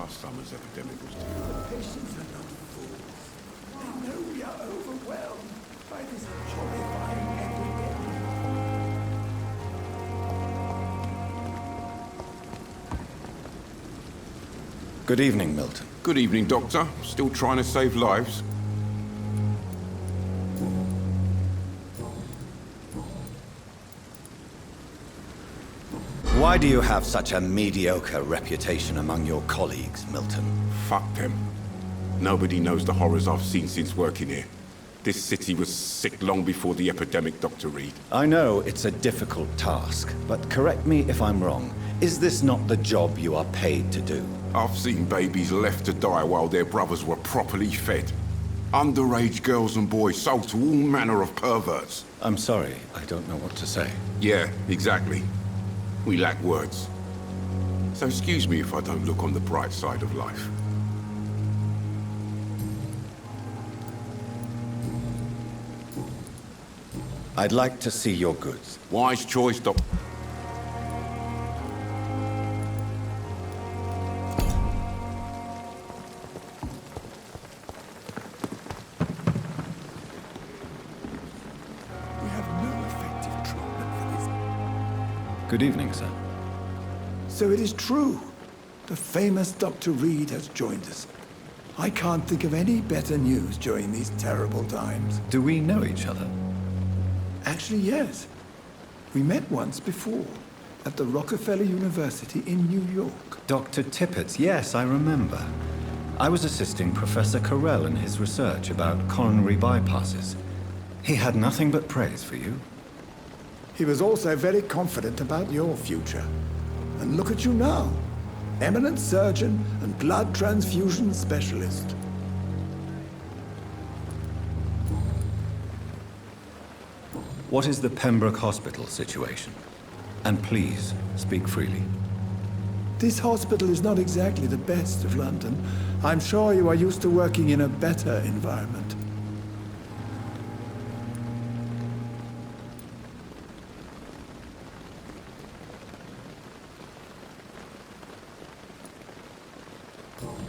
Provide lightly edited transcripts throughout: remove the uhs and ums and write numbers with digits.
last summer's epidemic was due. The patients are not fools. They know we are overwhelmed by this horrifying epidemic. Good evening, Milton. Good evening, Doctor. Still trying to save lives? Why do you have such a mediocre reputation among your colleagues, Milton? Fuck them. Nobody knows the horrors I've seen since working here. This city was sick long before the epidemic, Dr. Reed. I know it's a difficult task, but correct me if I'm wrong. Is this not the job you are paid to do? I've seen babies left to die while their brothers were properly fed. Underage girls and boys sold to all manner of perverts. I'm sorry, I don't know what to say. Yeah, exactly. We lack words. So excuse me if I don't look on the bright side of life. I'd like to see your goods. Wise choice, Doc. We have no effective treatment for this. Good evening, sir. So it is true. The famous Dr. Reed has joined us. I can't think of any better news during these terrible times. Do we know each other? Actually, yes. We met once before, at the Rockefeller University in New York. Dr. Tippett, yes, I remember. I was assisting Professor Carell in his research about coronary bypasses. He had nothing but praise for you. He was also very confident about your future. And look at you now. Eminent surgeon and blood transfusion specialist. What is the Pembroke Hospital situation? And please, speak freely. This hospital is not exactly the best of London. I'm sure you are used to working in a better environment.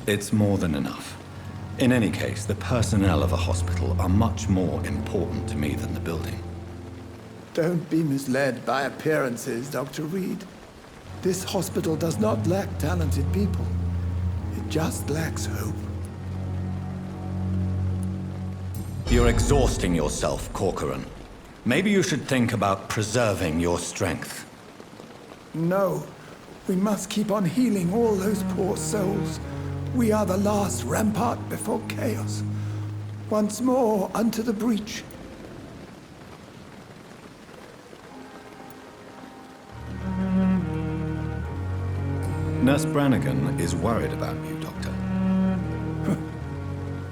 It's more than enough. In any case, the personnel of a hospital are much more important to me than the building. Don't be misled by appearances, Dr. Reed. This hospital does not lack talented people. It just lacks hope. You're exhausting yourself, Corcoran. Maybe you should think about preserving your strength. No, we must keep on healing all those poor souls. We are the last rampart before chaos. Once more unto the breach. Nurse Brannigan is worried about you, Doctor.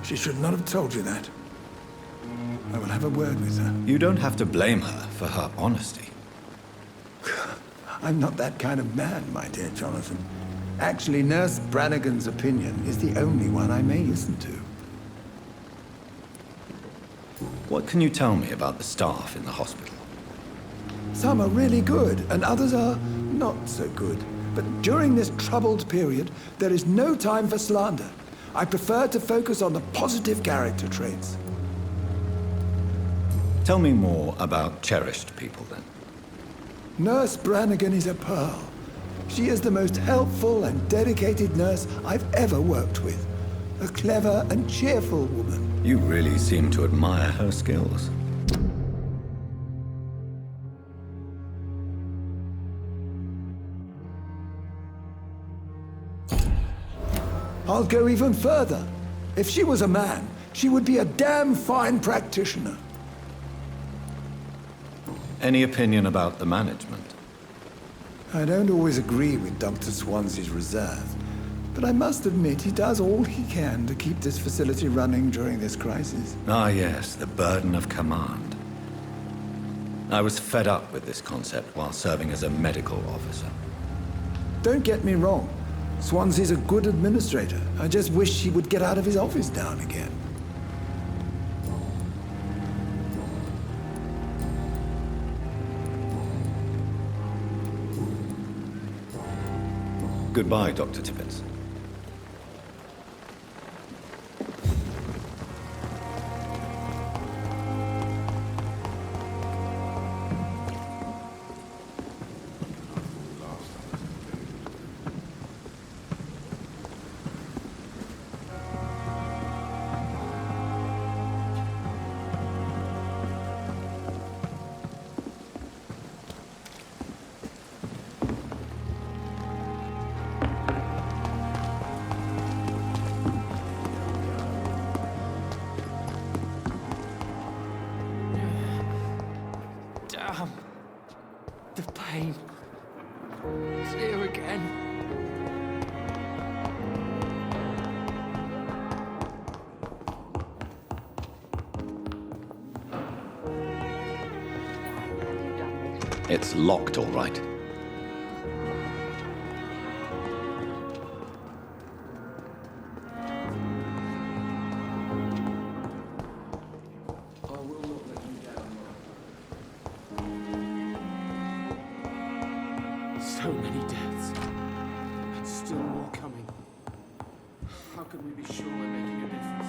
She should not have told you that. I will have a word with her. You don't have to blame her for her honesty. I'm not that kind of man, my dear Jonathan. Actually, Nurse Brannigan's opinion is the only one I may listen to. What can you tell me about the staff in the hospital? Some are really good, and others are not so good. But during this troubled period, there is no time for slander. I prefer to focus on the positive character traits. Tell me more about cherished people, then. Nurse Brannigan is a pearl. She is the most helpful and dedicated nurse I've ever worked with. A clever and cheerful woman. You really seem to admire her skills. I'll go even further. If she was a man, she would be a damn fine practitioner. Any opinion about the management? I don't always agree with Dr. Swansea's reserve, but I must admit he does all he can to keep this facility running during this crisis. Ah, yes, the burden of command. I was fed up with this concept while serving as a medical officer. Don't get me wrong. Swansea's a good administrator. I just wish he would get out of his office now and again. Goodbye, Dr. Tippett. pain. It's here again. It's locked, all right. So many deaths. And still more coming. How can we be sure we're making a difference?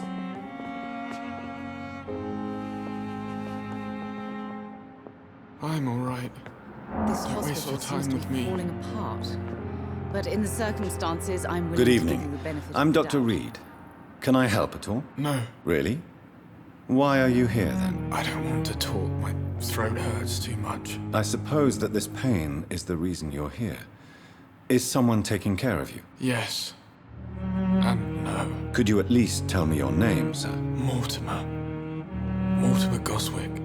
I'm all right. This Don't waste hospital your time seems to with be me. falling apart. But in the circumstances, I'm willing Good to give evening. you the benefit I'm of the Dr. doubt. Reed. Can I help at all? No, Really? Why are you here, then? I don't want to talk. My throat hurts too much. I suppose that this pain is the reason you're here. Is someone taking care of you? Yes. And no. Could you at least tell me your name, sir? Mortimer. Mortimer Goswick.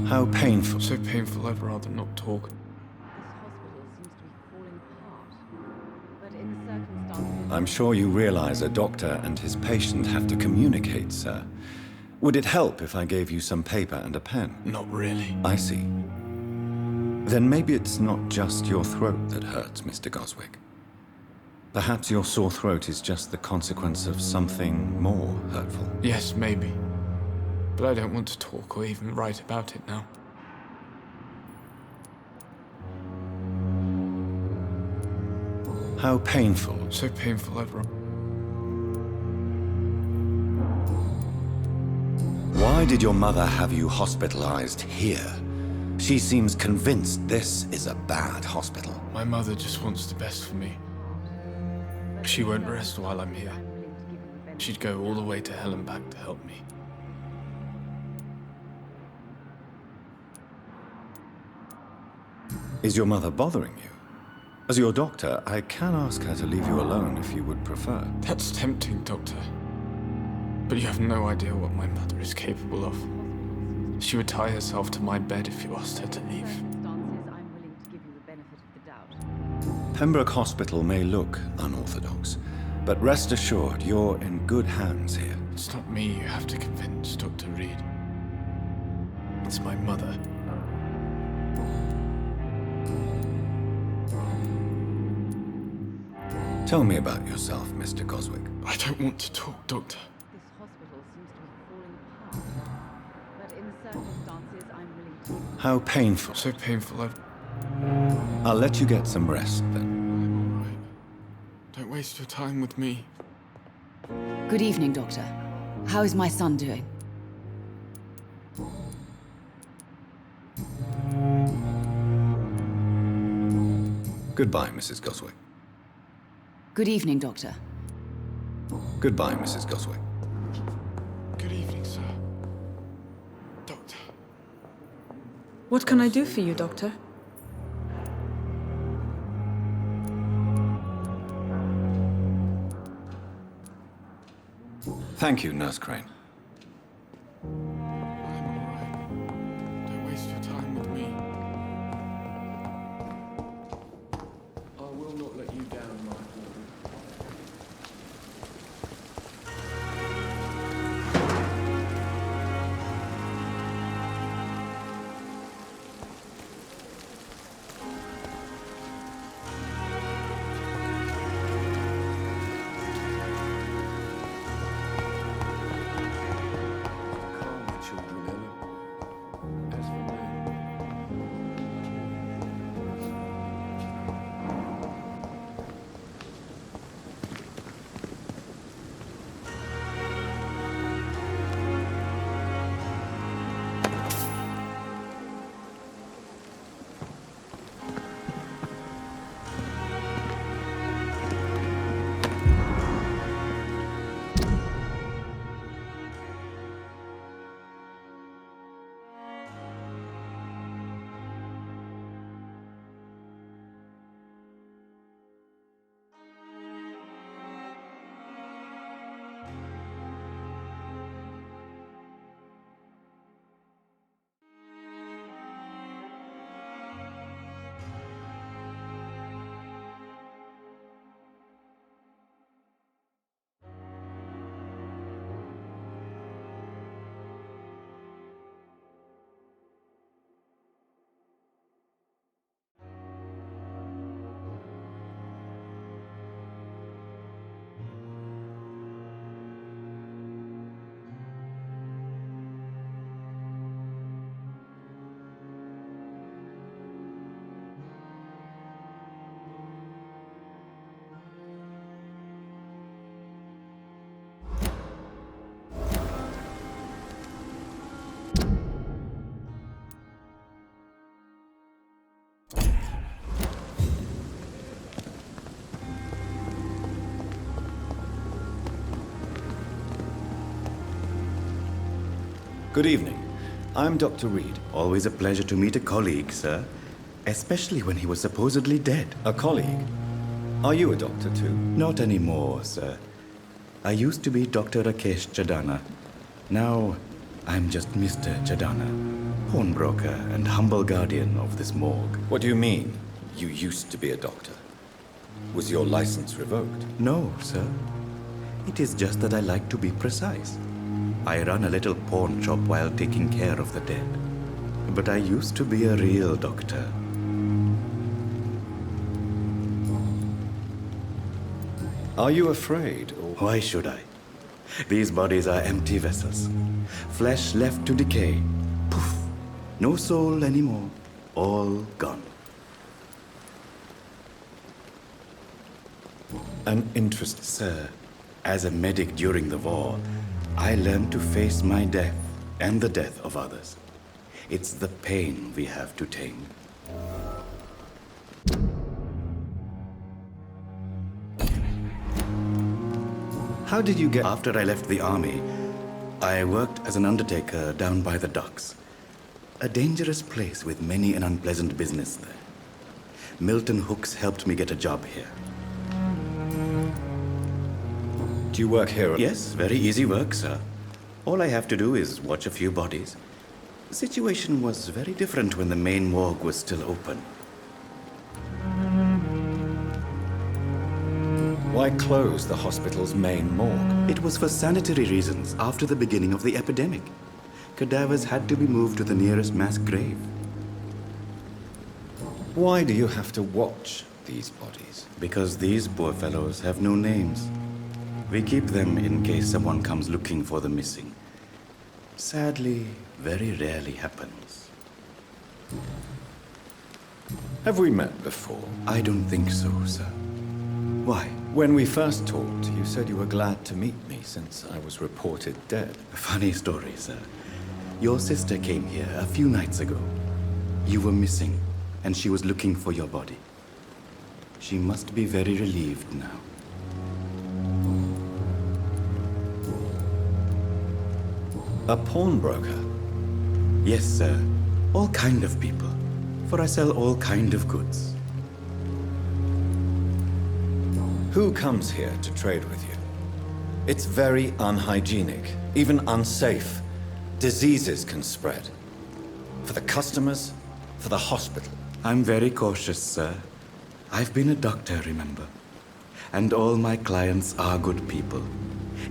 How painful. So painful I'd rather not talk. This hospital seems to be falling apart. But in the circumstances... I'm sure you realize a doctor and his patient have to communicate, sir. Would it help if I gave you some paper and a pen? Not really. I see. Then maybe it's not just your throat that hurts, Mr. Goswick. Perhaps your sore throat is just the consequence of something more hurtful. Yes, maybe. But I don't want to talk or even write about it now. How painful. So painful I'd rather... Why did your mother have you hospitalized here? She seems convinced this is a bad hospital. My mother just wants the best for me. She won't rest while I'm here. She'd go all the way to hell and back to help me. Is your mother bothering you? As your doctor, I can ask her to leave you alone if you would prefer. That's tempting, Doctor. But you have no idea what my mother is capable of. She would tie herself to my bed if you asked her to leave. circumstances, I'm willing to give you the benefit of the doubt. Pembroke Hospital may look unorthodox, but rest assured you're in good hands here. It's not me you have to convince, Dr. Reed. It's my mother. Tell me about yourself, Mr. Goswick. I don't want to talk, Doctor. This hospital seems to be falling apart. But in the circumstances, I'm willing to give you... How painful. So painful I'll let you get some rest then. I'm all right. Don't waste your time with me. Good evening, Doctor. How is my son doing? Goodbye, Mrs. Goswick. Good evening, Doctor. Goodbye, Mrs. Goswick. Good evening, sir. Doctor. What can I do for you, Doctor? Thank you, Nurse Crane. I'm all right. Don't waste your time with me. I will not let you down, my boy. Good evening. I'm Dr. Reed. Always a pleasure to meet a colleague, sir. Especially when he was supposedly dead. A colleague? Are you a doctor too? Not anymore, sir. I used to be Dr. Rakesh Chadana. Now, I'm just Mr. Chadana, pawnbroker and humble guardian of this morgue. What do you mean, you used to be a doctor? Was your license revoked? No, sir. It is just that I like to be precise. I run a little pawn shop while taking care of the dead. But I used to be a real doctor. Are you afraid, or... Why should I? These bodies are empty vessels. Flesh left to decay. Poof. No soul anymore. All gone. An interest, Sir, as a medic during the war, I learned to face my death and the death of others. It's the pain we have to tame. How did you get... After I left the army, I worked as an undertaker down by the docks. A dangerous place with many an unpleasant business there. Milton Hooks helped me get a job here. Do you work here? Yes, very easy work, sir. All I have to do is watch a few bodies. The situation was very different when the main morgue was still open. Why close the hospital's main morgue? It was for sanitary reasons after the beginning of the epidemic. Cadavers had to be moved to the nearest mass grave. Why do you have to watch these bodies? Because these poor fellows have no names. We keep them in case someone comes looking for the missing. Sadly, very rarely happens. Have we met before? I don't think so, sir. Why? When we first talked, you said you were glad to meet me since I was reported dead. Funny story, sir. Your sister came here a few nights ago. You were missing, and she was looking for your body. She must be very relieved now. A pawnbroker? Yes, sir. All kind of people. For I sell all kind of goods. Who comes here to trade with you? It's very unhygienic, even unsafe. Diseases can spread. For the customers, for the hospital. I'm very cautious, sir. I've been a doctor, remember? And all my clients are good people.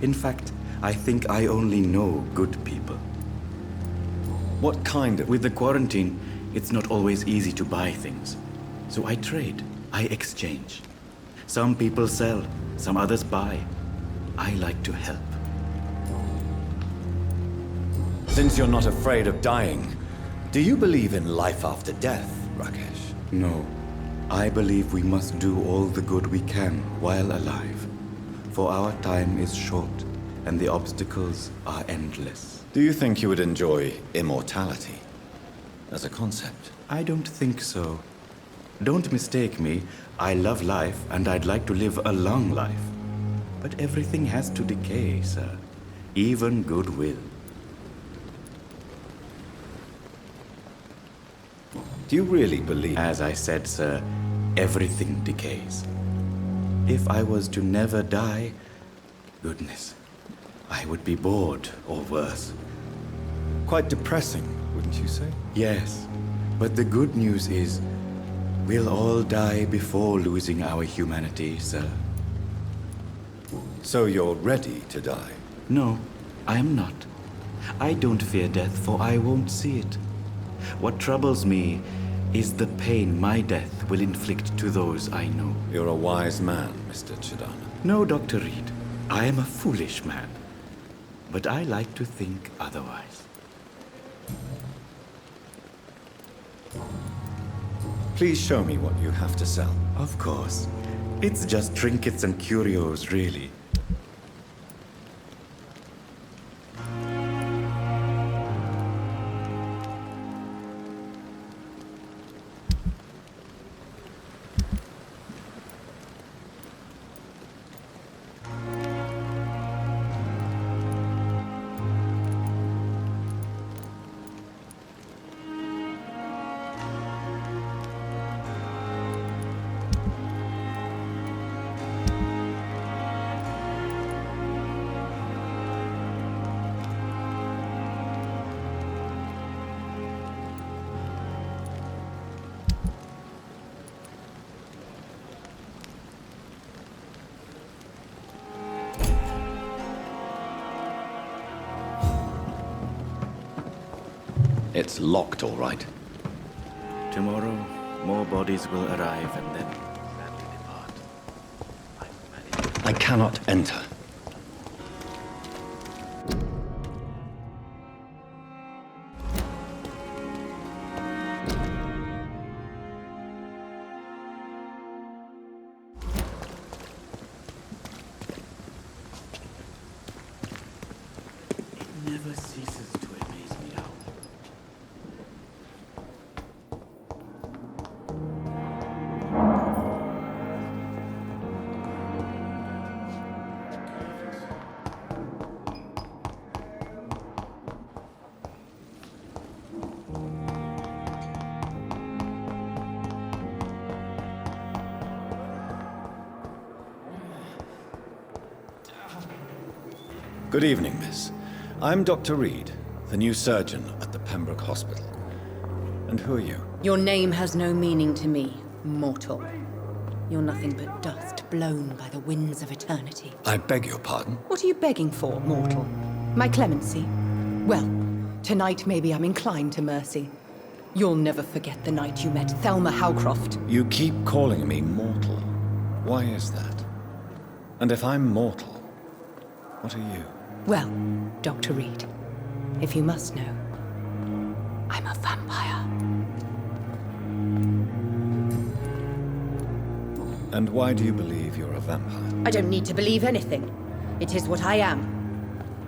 In fact, I think I only know good people. What kind of... With the quarantine, it's not always easy to buy things. So I trade, I exchange. Some people sell, some others buy. I like to help. Since you're not afraid of dying, do you believe in life after death, Rakesh? No. I believe we must do all the good we can while alive. For our time is short, and the obstacles are endless. Do you think you would enjoy immortality as a concept? I don't think so. Don't mistake me. I love life, and I'd like to live a long life. But everything has to decay, sir. Even goodwill. Do you really believe... As I said, sir, everything decays. If I was to never die, goodness, I would be bored or worse. Quite depressing, wouldn't you say? Yes, but the good news is, we'll all die before losing our humanity, sir. So you're ready to die? No, I am not. I don't fear death, for I won't see it. What troubles me is the pain my death will inflict to those I know. You're a wise man, Mr. Chadana. No, Dr. Reed. I am a foolish man. But I like to think otherwise. Please show me what you have to sell. Of course. It's just trinkets and curios, really. It's locked, all right. Tomorrow, more bodies will arrive and then sadly depart. I cannot enter. It never ceases to amaze me how. Good evening, miss. I'm Dr. Reed, the new surgeon at the Pembroke Hospital. And who are you? Your name has no meaning to me, mortal. You're nothing but dust blown by the winds of eternity. I beg your pardon? What are you begging for, mortal? My clemency? Well, tonight maybe I'm inclined to mercy. You'll never forget the night you met Thelma Howcroft. You keep calling me mortal. Why is that? And if I'm mortal, what are you? Well, Dr. Reed, if you must know, I'm a vampire. And why do you believe you're a vampire? I don't need to believe anything. It is what I am.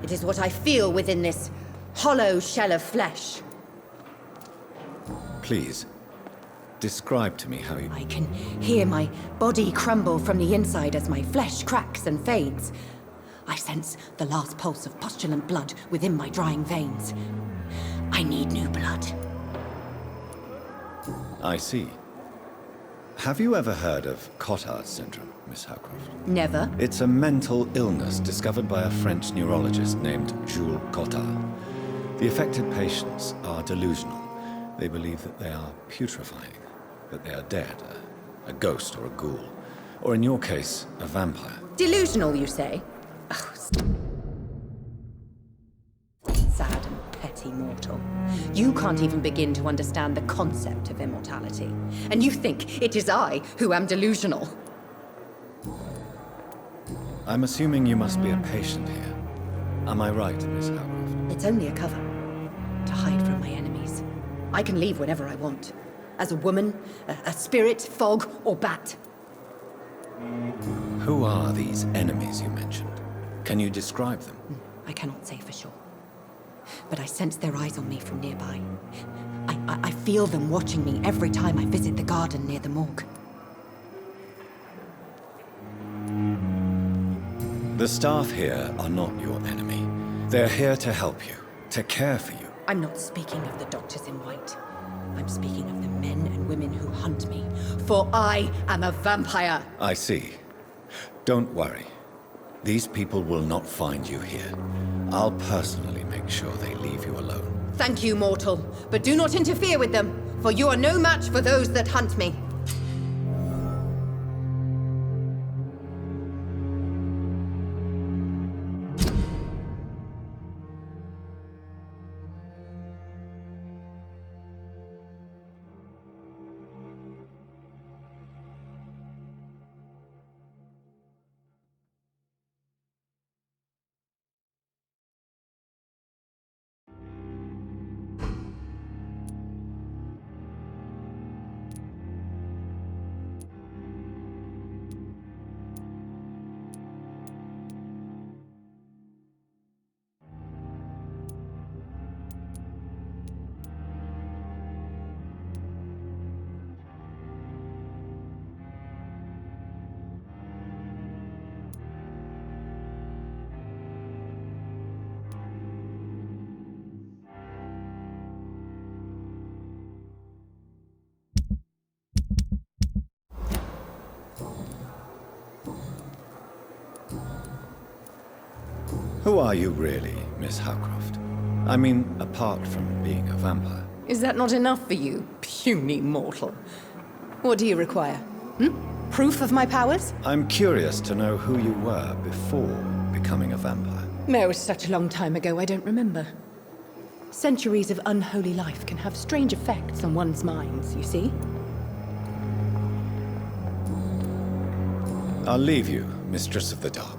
It is what I feel within this hollow shell of flesh. Please, describe to me how you... I can hear my body crumble from the inside as my flesh cracks and fades. I sense the last pulse of postulant blood within my drying veins. I need new blood. I see. Have you ever heard of Cotard syndrome, Miss Howcroft? Never. It's a mental illness discovered by a French neurologist named Jules Cotard. The affected patients are delusional. They believe that they are putrefying, that they are dead, a ghost or a ghoul, or in your case, a vampire. Delusional, you say? Oh, sad and petty mortal. You can't even begin to understand the concept of immortality. And you think it is I who am delusional. I'm assuming you must be a patient here. Am I right, Miss Howcroft? It's only a cover. To hide from my enemies. I can leave whenever I want. As a woman, a spirit, fog, or bat. Who are these enemies you mentioned? Can you describe them? I cannot say for sure. But I sense their eyes on me from nearby. I feel them watching me every time I visit the garden near the morgue. The staff here are not your enemy. They're here to help you, to care for you. I'm not speaking of the doctors in white. I'm speaking of the men and women who hunt me. For I am a vampire. I see. Don't worry. These people will not find you here. I'll personally make sure they leave you alone. Thank you, mortal. But do not interfere with them, for you are no match for those that hunt me. Who are you really, Miss Howcroft? I mean, apart from being a vampire. Is that not enough for you, puny mortal? What do you require? Proof of my powers? I'm curious to know who you were before becoming a vampire. No, it was such a long time ago, I don't remember. Centuries of unholy life can have strange effects on one's minds, you see? I'll leave you, Mistress of the Dark.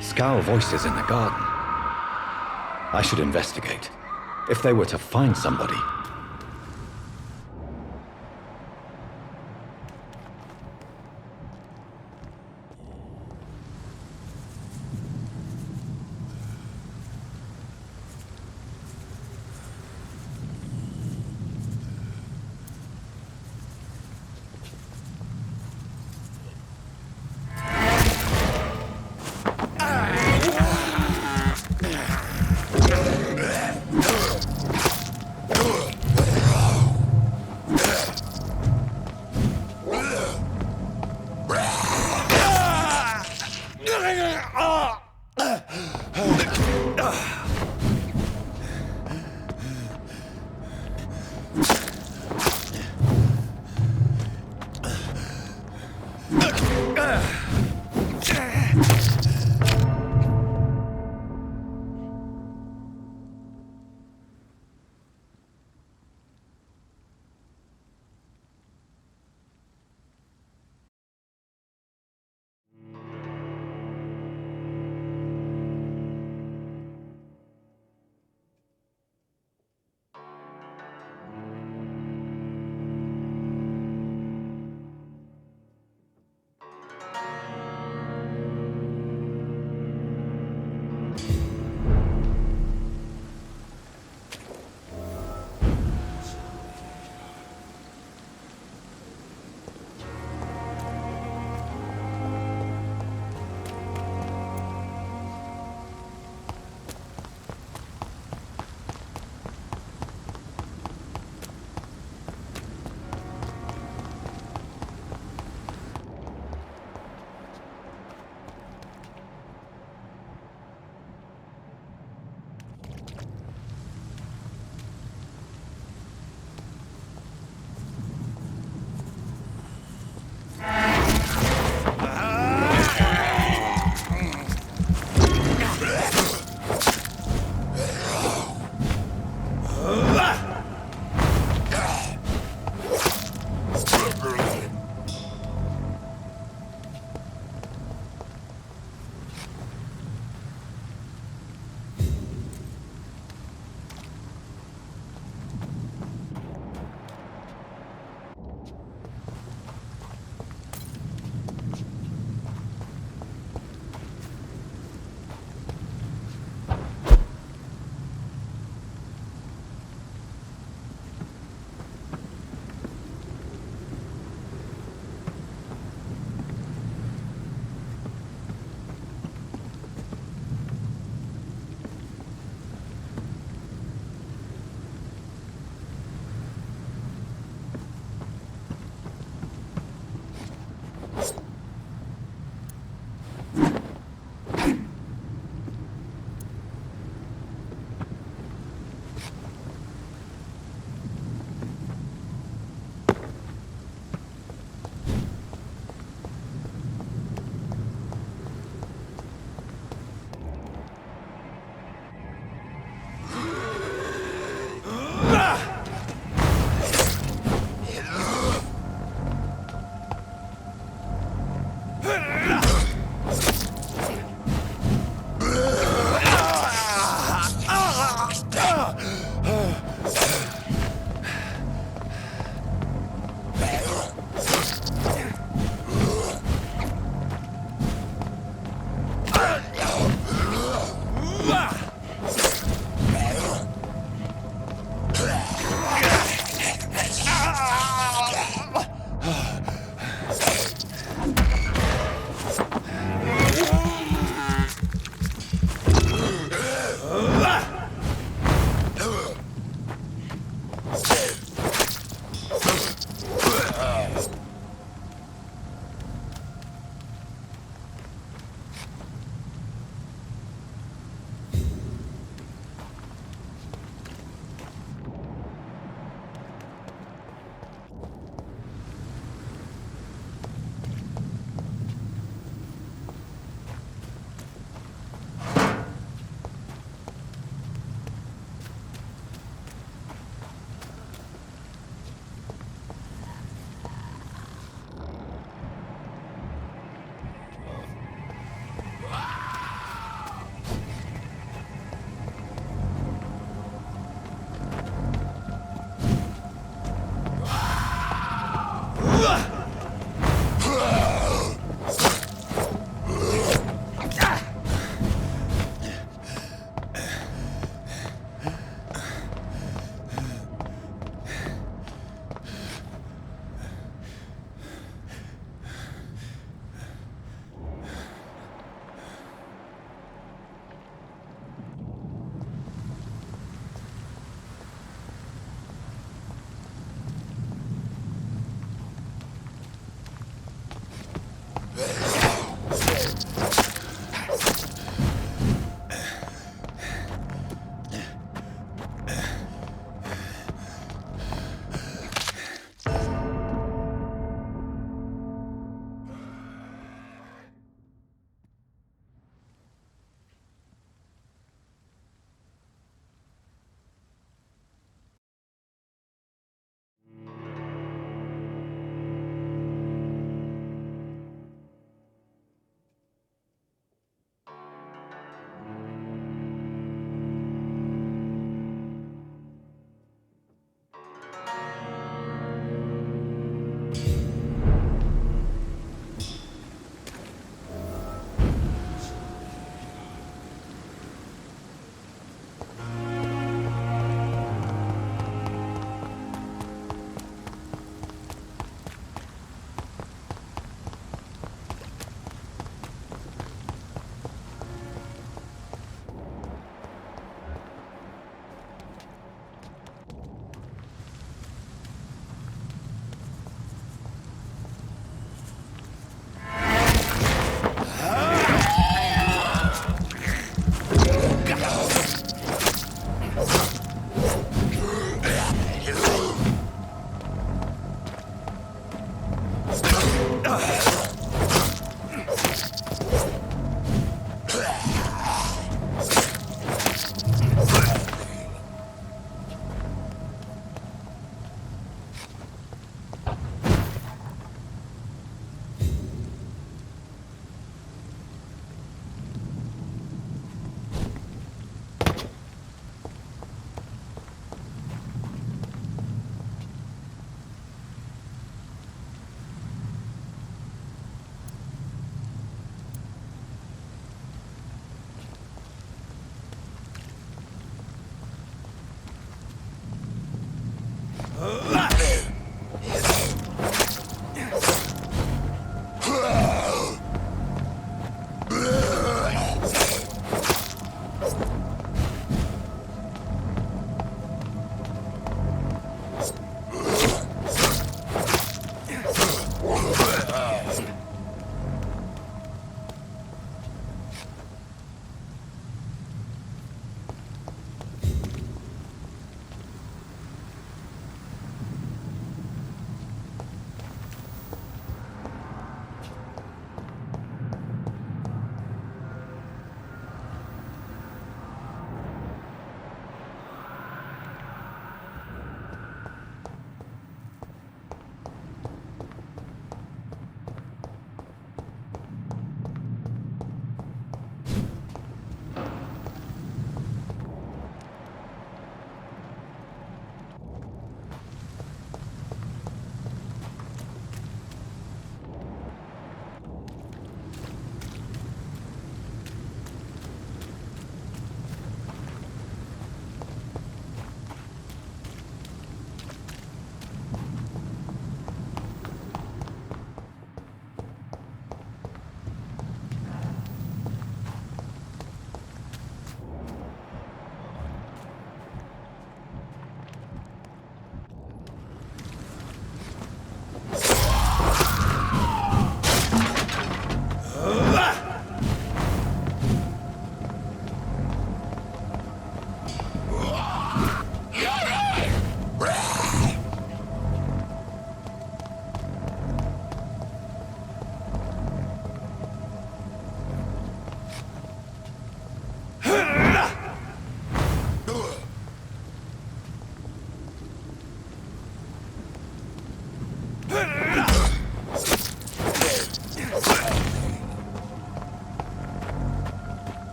Scowl voices in the garden. I should investigate. If they were to find somebody.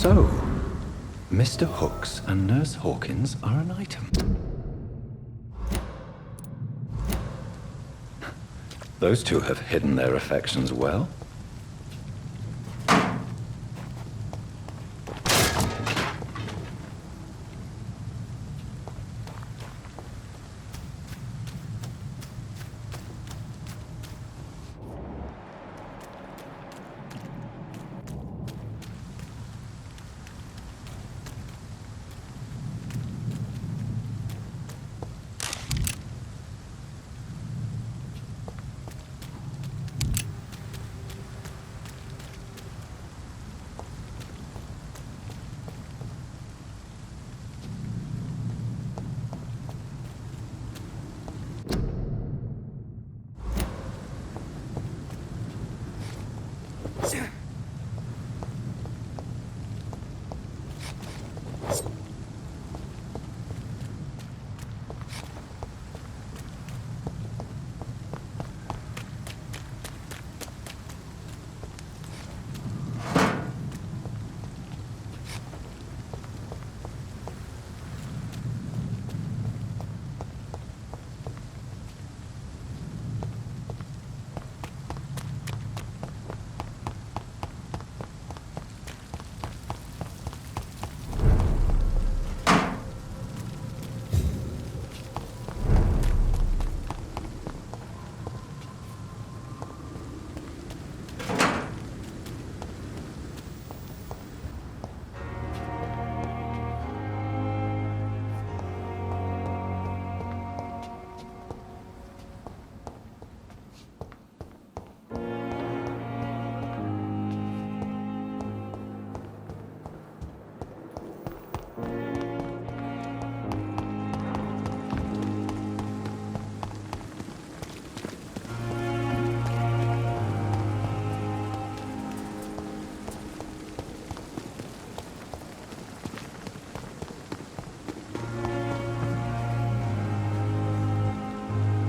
So, Mr. Hooks and Nurse Hawkins are an item. Those two have hidden their affections well.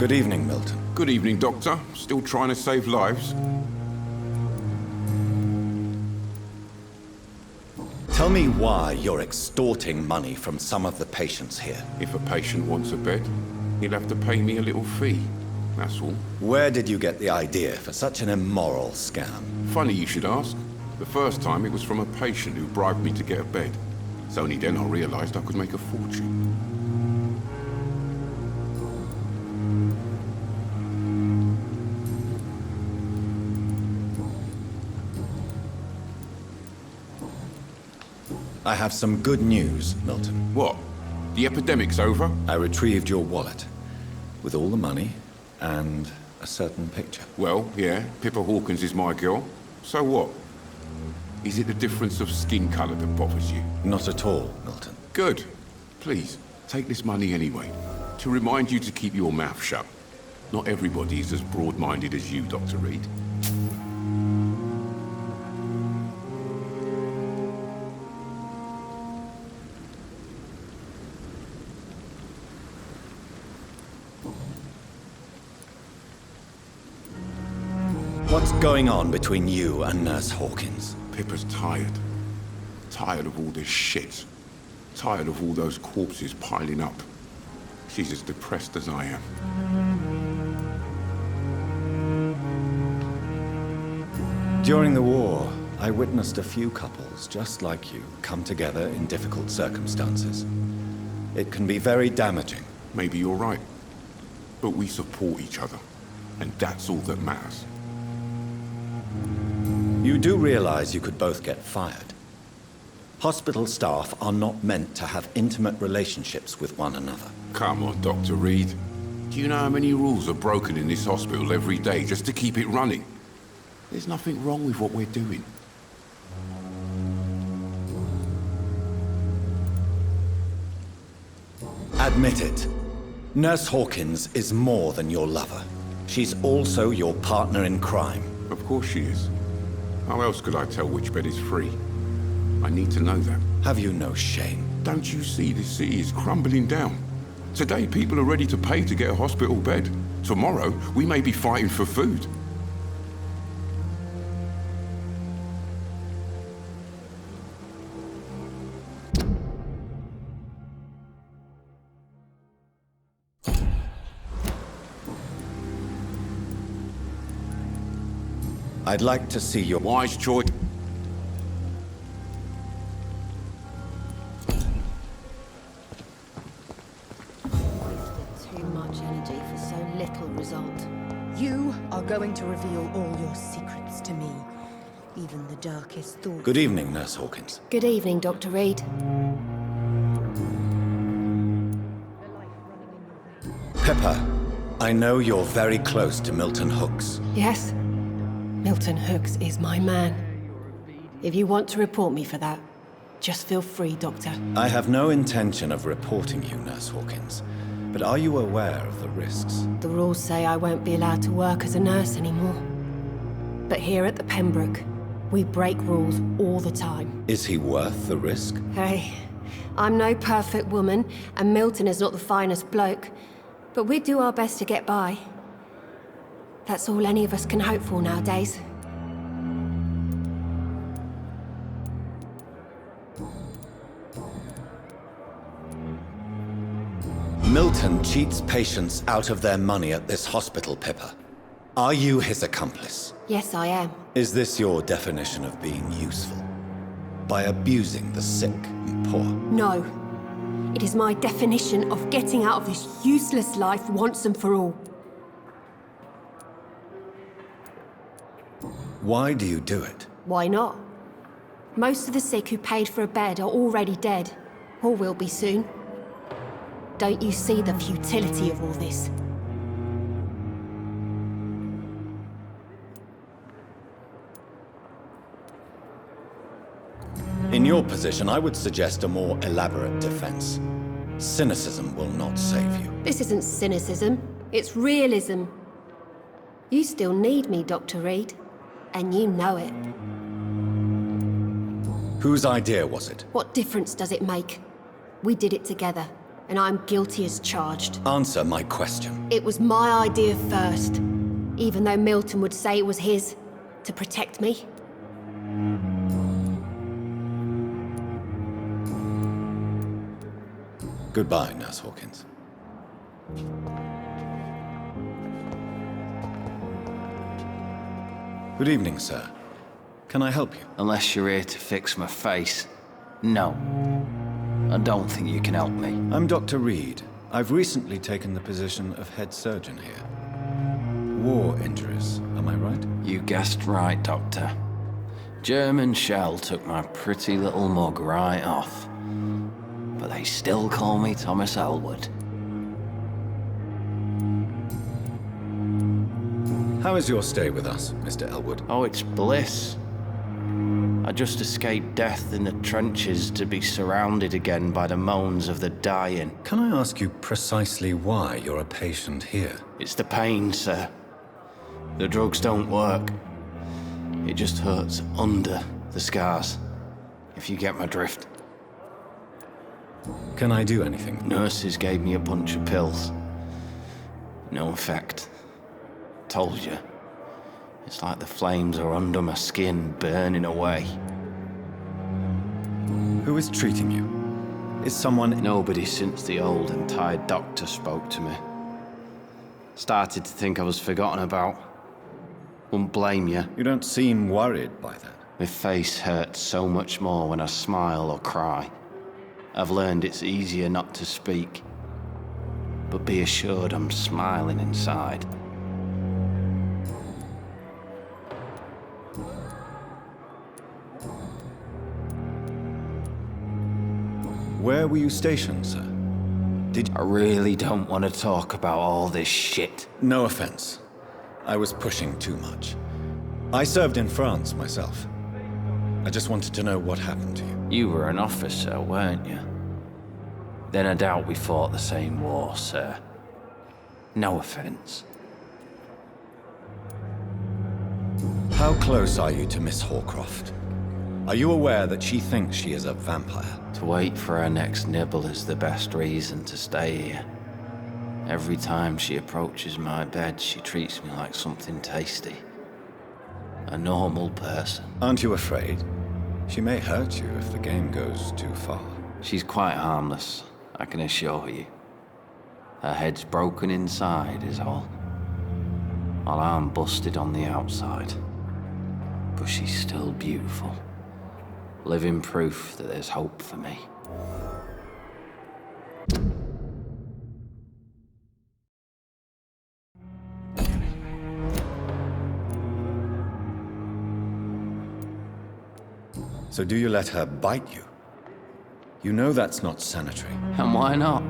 Good evening, Milton. Good evening, Doctor. Still trying to save lives? Tell me why you're extorting money from some of the patients here. If a patient wants a bed, he'll have to pay me a little fee. That's all. Where did you get the idea for such an immoral scam? Funny you should ask. The first time it was from a patient who bribed me to get a bed. It's only then I realized I could make a fortune. I have some good news, Milton. What? The epidemic's over? I retrieved your wallet with all the money and a certain picture. Well, yeah, Pippa Hawkins is my girl. So what? Is it the difference of skin color that bothers you? Not at all, Milton. Good. Please, take this money anyway. To remind you to keep your mouth shut. Not everybody is as broad-minded as you, Dr. Reed. What's going on between you and Nurse Hawkins? Pippa's tired. Tired of all this shit. Tired of all those corpses piling up. She's as depressed as I am. During the war, I witnessed a few couples just like you come together in difficult circumstances. It can be very damaging. Maybe you're right. But we support each other. And that's all that matters. You do realize you could both get fired. Hospital staff are not meant to have intimate relationships with one another. Come on, Dr. Reed. Do you know how many rules are broken in this hospital every day just to keep it running? There's nothing wrong with what we're doing. Admit it. Nurse Hawkins is more than your lover. She's also your partner in crime. Of course she is. How else could I tell which bed is free? I need to know that. Have you no shame? Don't you see this city is crumbling down? Today people are ready to pay to get a hospital bed. Tomorrow we may be fighting for food. I'd like to see your... Wise choice. Too much energy for so little result. You are going to reveal all your secrets to me. Even the darkest thoughts. Good evening, Nurse Hawkins. Good evening, Dr. Reed. Pippa, I know you're very close to Milton Hooks. Yes? Milton Hooks is my man. If you want to report me for that, just feel free, Doctor. I have no intention of reporting you, Nurse Hawkins. But are you aware of the risks? The rules say I won't be allowed to work as a nurse anymore. But here at the Pembroke, we break rules all the time. Is he worth the risk? Hey, I'm no perfect woman, and Milton is not the finest bloke. But we do our best to get by. That's all any of us can hope for nowadays. Milton cheats patients out of their money at this hospital, Pippa. Are you his accomplice? Yes, I am. Is this your definition of being useful? By abusing the sick and poor? No. It is my definition of getting out of this useless life once and for all. Why do you do it? Why not? Most of the sick who paid for a bed are already dead, or will be soon. Don't you see the futility of all this? In your position, I would suggest a more elaborate defense. Cynicism will not save you. This isn't cynicism, it's realism. You still need me, Dr. Reed, and you know it. Whose idea was it? What difference does it make? We did it together, and I'm guilty as charged. Answer my question. It was my idea first, even though Milton would say it was his, to protect me. Goodbye, Nurse Hawkins. Good evening, sir. Can I help you? Unless you're here to fix my face. No. I don't think you can help me. I'm Dr. Reed. I've recently taken the position of head surgeon here. War injuries, am I right? You guessed right, Doctor. German shell took my pretty little mug right off. But they still call me Thomas Elwood. How is your stay with us, Mr. Elwood? Oh, it's bliss. I just escaped death in the trenches to be surrounded again by the moans of the dying. Can I ask you precisely why you're a patient here? It's the pain, sir. The drugs don't work. It just hurts under the scars, if you get my drift. Can I do anything? Nurses gave me a bunch of pills. No effect. Told you. It's like the flames are under my skin, burning away. Who is treating you? Is someone... Nobody since the old and tired doctor spoke to me. Started to think I was forgotten about. Wouldn't blame you. You don't seem worried by that. My face hurts so much more when I smile or cry. I've learned it's easier not to speak. But be assured I'm smiling inside. Where were you stationed, sir? I really don't want to talk about all this shit. No offense. I was pushing too much. I served in France myself. I just wanted to know what happened to you. You were an officer, weren't you? Then I doubt we fought the same war, sir. No offense. How close are you to Miss Hawcroft? Are you aware that she thinks she is a vampire? To wait for her next nibble is the best reason to stay here. Every time she approaches my bed, she treats me like something tasty. A normal person. Aren't you afraid? She may hurt you if the game goes too far. She's quite harmless, I can assure you. Her head's broken inside is all. While I'm busted on the outside. but she's still beautiful. Living proof that there's hope for me. So do you let her bite you? You know that's not sanitary. And why not?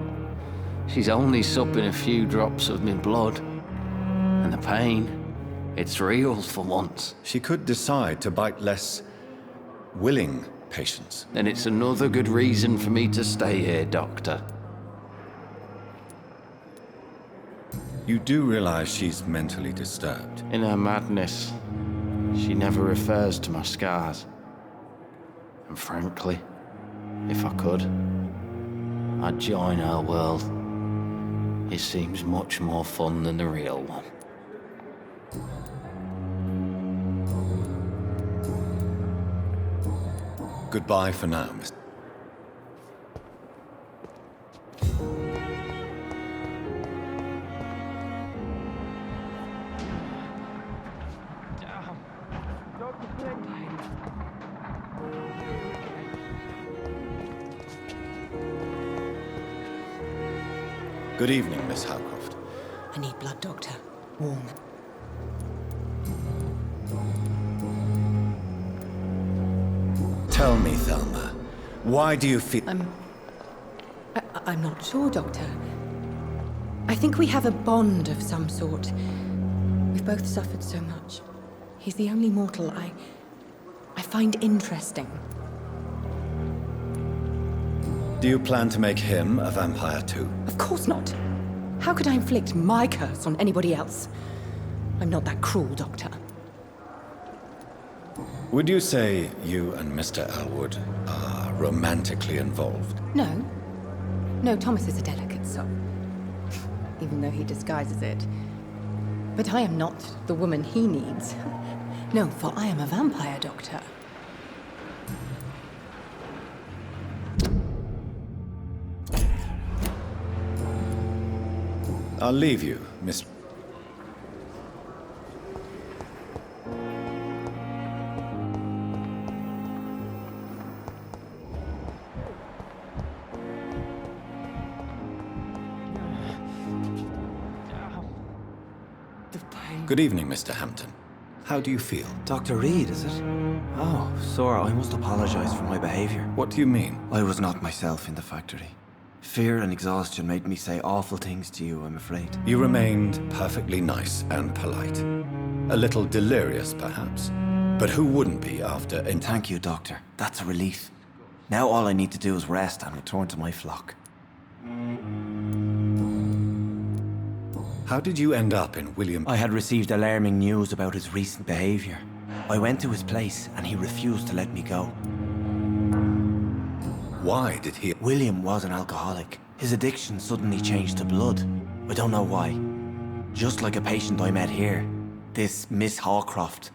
She's only supping a few drops of my blood. And the pain, it's real for once. She could decide to bite less willing patients. Then it's another good reason for me to stay here, Doctor. You do realize she's mentally disturbed. In her madness, she never refers to my scars. And frankly, if I could, I'd join her world. It seems much more fun than the real one. Goodbye for now, Mr. Good evening, Miss Howcroft. I need blood, Doctor. Warm. Tell me, Thelma, why do you feel... I'm not sure, Doctor. I think we have a bond of some sort. We've both suffered so much. He's the only mortal I find interesting. Do you plan to make him a vampire too? Of course not. How could I inflict my curse on anybody else? I'm not that cruel, Doctor. Would you say you and Mr. Elwood are romantically involved? No. No, Thomas is a delicate soul. Even though he disguises it. But I am not the woman he needs. No, for I am a vampire, Doctor. I'll leave you, Miss... Good evening, Mr. Hampton. How do you feel? Dr. Reed, is it? Oh, sir, I must apologize for my behavior. What do you mean? I was not myself in the factory. Fear and exhaustion made me say awful things to you, I'm afraid. You remained perfectly nice and polite. A little delirious, perhaps. But who wouldn't be after... Thank you, Doctor. That's a relief. Now all I need to do is rest and return to my flock. How did you end up in William... I had received alarming news about his recent behavior. I went to his place and he refused to let me go. Why did he... William was an alcoholic. His addiction suddenly changed to blood. I don't know why. Just like a patient I met here. This Miss Hawcroft.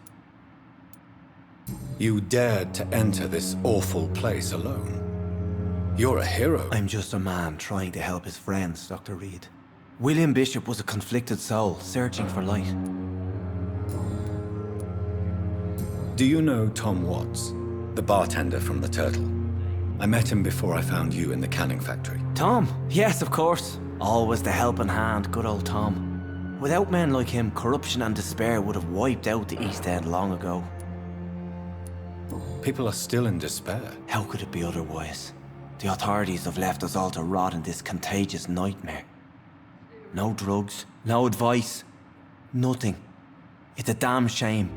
You dared to enter this awful place alone. You're a hero. I'm just a man trying to help his friends, Dr. Reed. William Bishop was a conflicted soul, searching for light. Do you know Tom Watts, the bartender from the Turtle? I met him before I found you in the canning factory. Tom? Yes, of course. Always the helping hand, good old Tom. Without men like him, corruption and despair would have wiped out the East End long ago. People are still in despair. How could it be otherwise? The authorities have left us all to rot in this contagious nightmare. No drugs, no advice, nothing. It's a damn shame.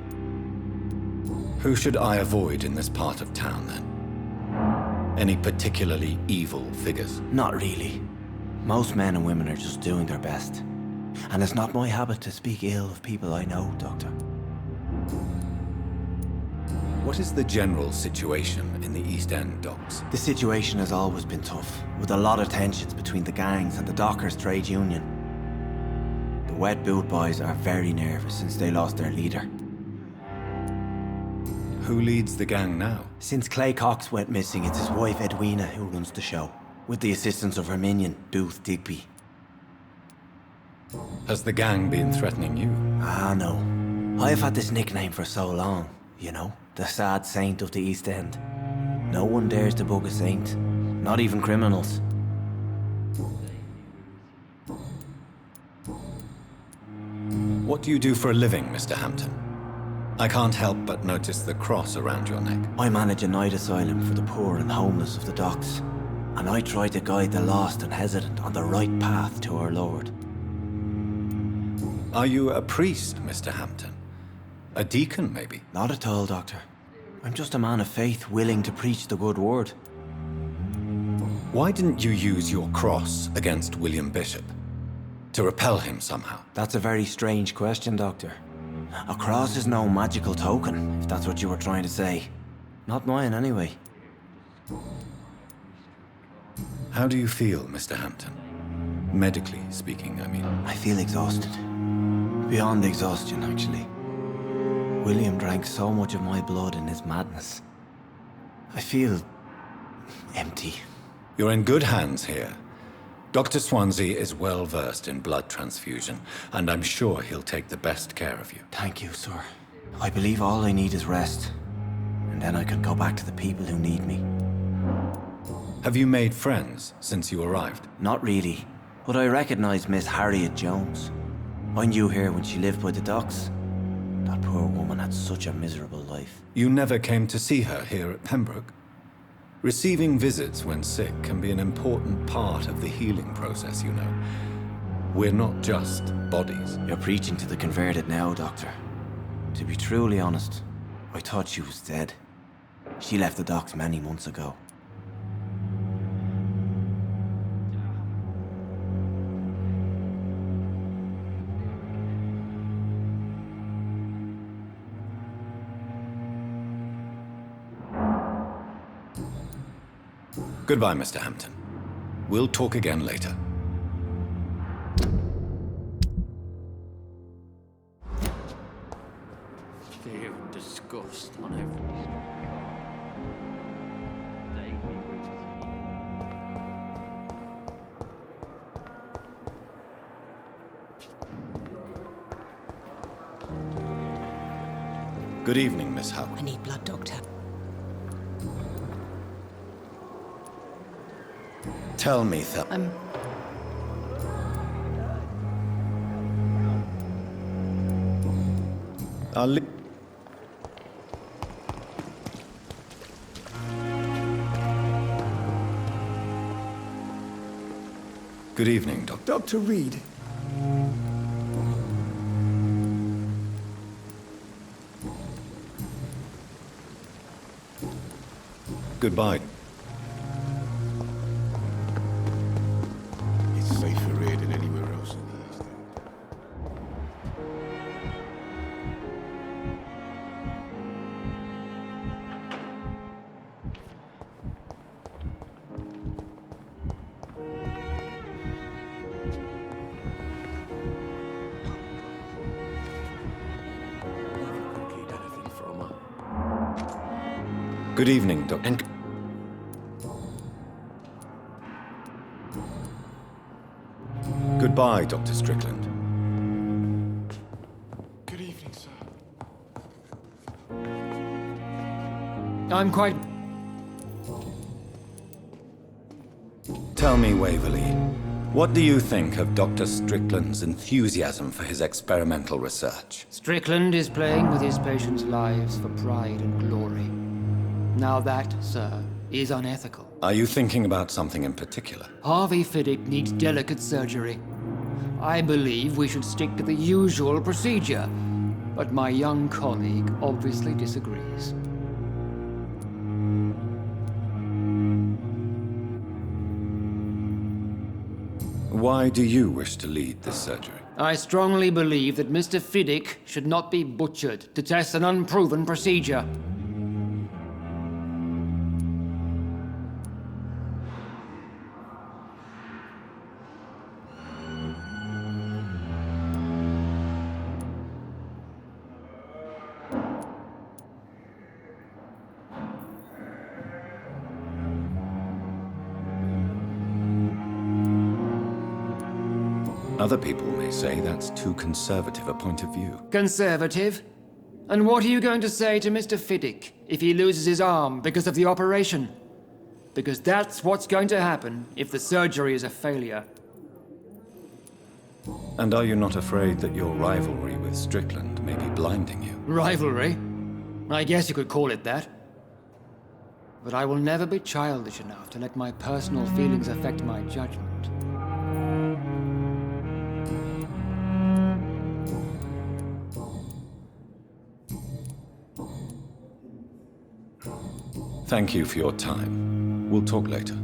Who should I avoid in this part of town, then? Any particularly evil figures? Not really. Most men and women are just doing their best. And it's not my habit to speak ill of people I know, Doctor. What is the general situation in the East End docks? The situation has always been tough, with a lot of tensions between the gangs and the dockers' trade union. The Wet Boot Boys are very nervous since they lost their leader. Who leads the gang now? Since Clay Cox went missing, it's his wife Edwina who runs the show, with the assistance of her minion, Booth Digby. Has the gang been threatening you? Ah, no. I've had this nickname for so long. You know, the sad saint of the East End. No one dares to bug a saint, not even criminals. What do you do for a living, Mr. Hampton? I can't help but notice the cross around your neck. I manage a night asylum for the poor and homeless of the docks, and I try to guide the lost and hesitant on the right path to our Lord. Are you a priest, Mr. Hampton? A deacon, maybe? Not at all, Doctor. I'm just a man of faith willing to preach the good word. Why didn't you use your cross against William Bishop? To repel him somehow? That's a very strange question, Doctor. A cross is no magical token, if that's what you were trying to say. Not mine, anyway. How do you feel, Mr. Hampton? Medically speaking, I mean. I feel exhausted. Beyond exhaustion, actually. William drank so much of my blood in his madness. I feel empty. You're in good hands here. Dr. Swansea is well versed in blood transfusion, and I'm sure he'll take the best care of you. Thank you, sir. I believe all I need is rest, and then I can go back to the people who need me. Have you made friends since you arrived? Not really, but I recognize Miss Harriet Jones. I knew her when she lived by the docks. That poor woman had such a miserable life. You never came to see her here at Pembroke? Receiving visits when sick can be an important part of the healing process, you know. We're not just bodies. You're preaching to the converted now, Doctor. To be truly honest, I thought she was dead. She left the docks many months ago. Goodbye, Mr. Hampton. We'll talk again later. Fear and disgust on every... Good evening, Miss Howard. I need blood, Doctor. Tell me, Good evening, Doctor. Dr. Reed. Goodbye. It's safer here than anywhere else in the East End. Good evening, Doctor. Goodbye, Dr. Strickland. Good evening, sir. I'm quite... Tell me, Waverley, what do you think of Dr. Strickland's enthusiasm for his experimental research? Strickland is playing with his patients' lives for pride and glory. Now that, sir, is unethical. Are you thinking about something in particular? Harvey Fiddick needs delicate surgery. I believe we should stick to the usual procedure, but my young colleague obviously disagrees. Why do you wish to lead this surgery? I strongly believe that Mr. Fiddick should not be butchered to test an unproven procedure. Other people may say that's too conservative a point of view. Conservative? And what are you going to say to Mr. Fiddick if he loses his arm because of the operation? Because that's what's going to happen if the surgery is a failure. And are you not afraid that your rivalry with Strickland may be blinding you? Rivalry? I guess you could call it that. But I will never be childish enough to let my personal feelings affect my judgment. Thank you for your time. We'll talk later.